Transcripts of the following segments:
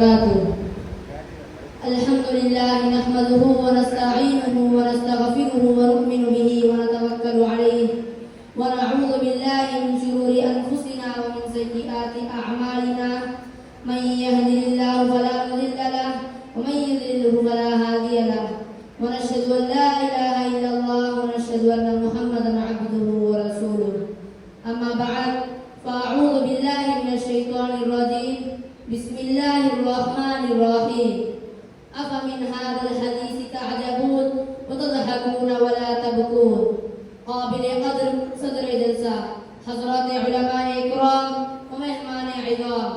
وبركاته. الحمد لله نحمده ونستعينه ونستغفره ونؤمن به ونتوكل عليه ونعوذ بالله من شرور أنفسنا ومن سيئات أعمالنا. من يهده الله فلا مضل له ومن يضلل فلا هادي له. ونشهد أن لا إله إلا الله ونشهد أن محمدا عبده ورسوله. أما بعد فأعوذ بالله من الشيطان الرجيم. بسم الله الرحمن الرحيم. أفمن هذا الحديث تعجبون وتضحكون ولا تبكون. قابل قدر صدر جلسہ حضرات علماء اکرام و مہمان عظام،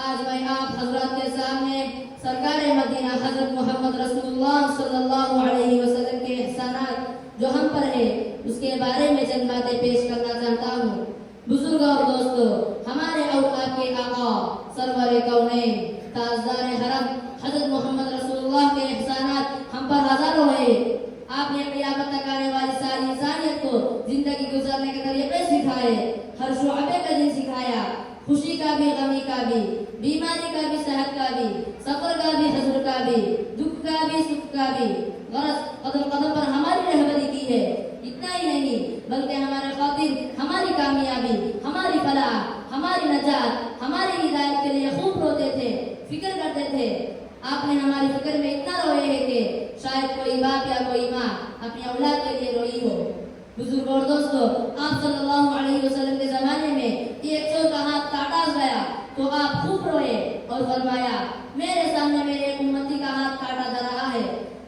آج میں آپ حضرات کے سامنے سرکار مدینہ حضرت محمد رسول اللہ صلی اللہ علیہ وسلم کے احسانات جو ہم پر ہے اس کے بارے میں چند باتیں پیش کرنا چاہتا ہوں. بزرگوں اور دوستو، ہمارے اور آپ کے آقا سرور کونین تاجدار حرم حضرت محمد رسول اللہ کے احسانات ہم پر ہزاروں ہیں. آپ نے قیامت تک آنے والی ساری انسانیت کو زندگی گزارنے کے طریقے سکھائے، ہر شعبے کا دن سکھایا، خوشی کا بھی غمی کا بھی، بیماری کا بھی صحت کا بھی، سفر کا بھی حضر کا بھی، دکھ کا بھی سکھ کا بھی. غرض قدم قدم پر ہماری رہبری کی ہے. اتنا ہی نہیں بلکہ ہمارے خاطر ہماری کامیابی، ہماری فلاح، ہماری نجات، ہماری ہدایت کے لیے خوب روتے تھے، فکر کرتے تھے. آپ نے ہماری فکر میں اتنا روئے ہے کہ شاید کوئی باپ یا کوئی ماں اپنی اولاد کے لیے روئی ہو. بزرگ اور دوستو، آپ صلی اللہ علیہ وسلم کے زمانے میں ایک چور کا ہاتھ کاٹا گیا تو آپ خوب روئے اور فرمایا میرے سامنے میرے ایک امتی کا ہاتھ کاٹا جا رہا ہے.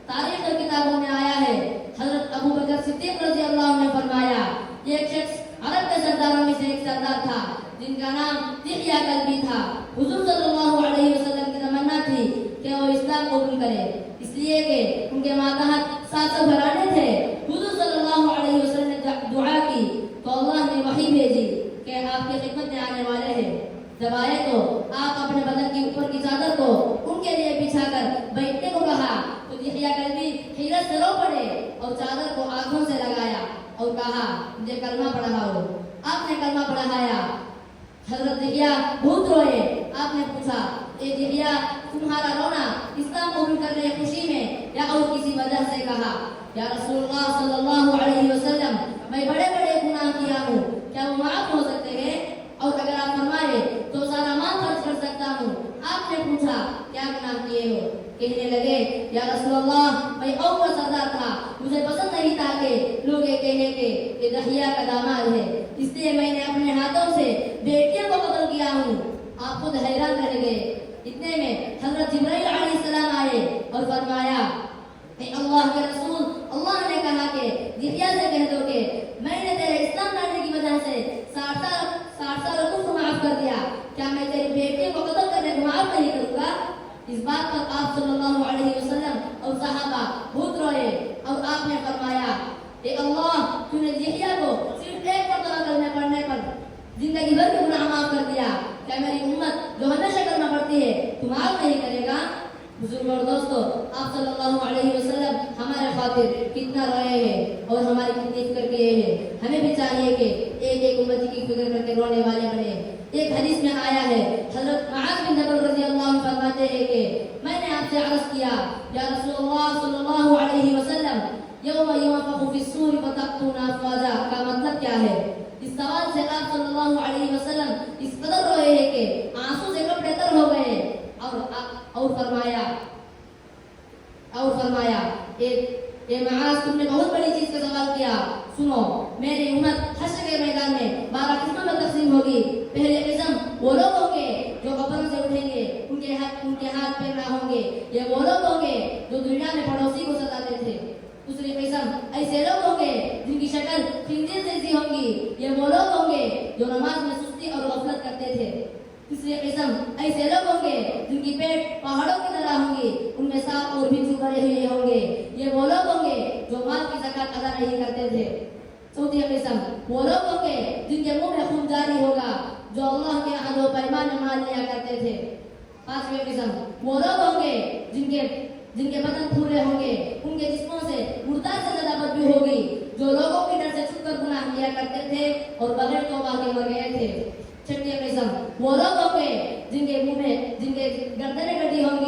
تاریخ اور کتابوں میں آیا ہے حضرت ابو بکر صدیق رضی اللہ عنہ نے فرمایا ایک شخص عرب کے سرداروں میں سے ایک سردار تھا جن کا نام دحیہ کلبی تھا. حضور صلی اللہ علیہ وسلم کی تمنا تھی کہ وہ اسلام قبول کرے، اس لیے کہ ان کے ماتحت 700 گھرانے تھے. حضور صلی اللہ علیہ وسلم نے دعا کی تو اللہ نے وحی بھیجی کہ آپ کی خدمت میں آنے والے ہیں. جب آئے تو آپ اپنے بدن کے اوپر کی چادر کو ان کے لیے بچھا کر بیٹھنے کو کہا تو دحیہ کلبی حیرت سے رو پڑے اور چادر کو آنکھوں سے لگایا اور کہا مجھے کلمہ پڑھاؤ. آپ نے کلمہ پڑھایا. حضرت دحیہ بہت روئے. آپ نے پوچھا اے دحیہ تمہارا رونا اسلام قبول کرنے کی خوشی میں یا اور کسی وجہ سے؟ کہا یا رسول اللہ صلی اللہ علیہ وسلم میں بڑے بڑے گناہ کیا ہوں، کیا وہ معاف ہو سکتے ہیں؟ اور اگر آپ فرمائے تو سارا مال خرچ کر سکتا ہوں. آپ نے پوچھا کیا گناہ کیے ہو؟ کہنے لگے یا رسول اللہ میں اوپر سردار تھا، مجھے پسند نہیں تھا کہ لوگ یہ کہیں کہ یہ دحیہ کا داماد ہے، اس لیے میں نے اپنے ہاتھوں سے بیٹیوں کو قتل کیا ہوں. آپ خود حیران رہ گئے. اتنے میں حضرت جبرائیل علیہ السلام آئے اور فرمایا اے اللہ کے رسول، اللہ نے کہا کہ دحیہ سے کہہ دو کہ میں نے تیرے اسلام لانے کی وجہ سے 60 سال کفر معاف کر دیا، کیا میں تیری بیٹی کو قتل کرنے کو معاف نہیں کروں گا؟ اس بات پر آپ صلی اللہ علیہ وسلم اور صحابہ بہت روئے اور آپ نے فرمایا اے اللہ تو نے دحیہ کو صرف ایک مرتبہ کلمہ پڑھنے پر زندگی بھر کے گناہ معاف کر دیا، کیا میری امت جو ہمیشہ کلمہ پڑھتی ہے تو معاف نہیں کرے گا؟ بزرگ اور دوستو، آپ صلی اللہ علیہ وسلم ہمارے خاطر کتنا روئے ہیں اور ہماری کتنی فکر کیے ہیں. ہمیں بھی چاہیے کہ ایک ایک امتی کی فکر کر کے رونے والے بنے. ایک حدیث میں آیا ہے حضرت معاذ بن جبل رضی اللہ عنہ فرماتے ہیں کہ میں نے آپ سے عرض کیا یا رسول اللہ صلی اللہ علیہ وسلم یوم ينفخ في الصور فتأتون افواجا کا مطلب کیا ہے؟ اس سوال سے آپ صلی اللہ علیہ وسلم اس قدر روئے ہیں کہ آنسو سے کپڑے تر ہو گئے اور فرمایا اے معاذ تم نے بہت بڑی چیز کا سوال کیا. سنو، میری امت حشر کے میدان میں 12 قسموں میں تقسیم ہوگی. پہلی قسم وہ لوگ ہوں گے جو قبروں سے اٹھیں گے، ان کے ہاتھ پیر نہ ہوں گے. یہ وہ لوگ ہوں گے جو دنیا میں پڑوسی کو ستاتے تھے. دوسری قسم ایسے لوگ ہوں گے جن کی شکل خنزیر جیسی ہوں گی. یہ وہ لوگ ہوں گے جو نماز میں سستی اور غفلت کرتے تھے. تیسری قسم ایسے لوگ ہوں گے جن کی پیٹ پہاڑوں کی طرح ہوں گی، ان میں سانپ اور بچھو بھرے ہوئے ہوں گے. یہ وہ لوگ ہوں گے جو مال کی زکات ادا نہیں کرتے تھے. چوتھی قسم وہ لوگ ہوں گے جن کے منہ میں خون جاری ہوگا، جو اللہ کے عہد و پیمان میں مال لیا کرتے تھے. پانچویں قسم وہ لوگ ہوں گے جن کے بدن پھولے ہوں گے، ان کے جسموں سے مردار سے زیادہ بدبو ہوگی، جو لوگوں کی ڈر سے چھپ کر گناہ کیا کرتے تھے اور بغیر توبہ کے مر گئے تھے. چھٹی قسم وہ لوگ ہوں گے جن کے منہ میں جن کے گردنیں کٹی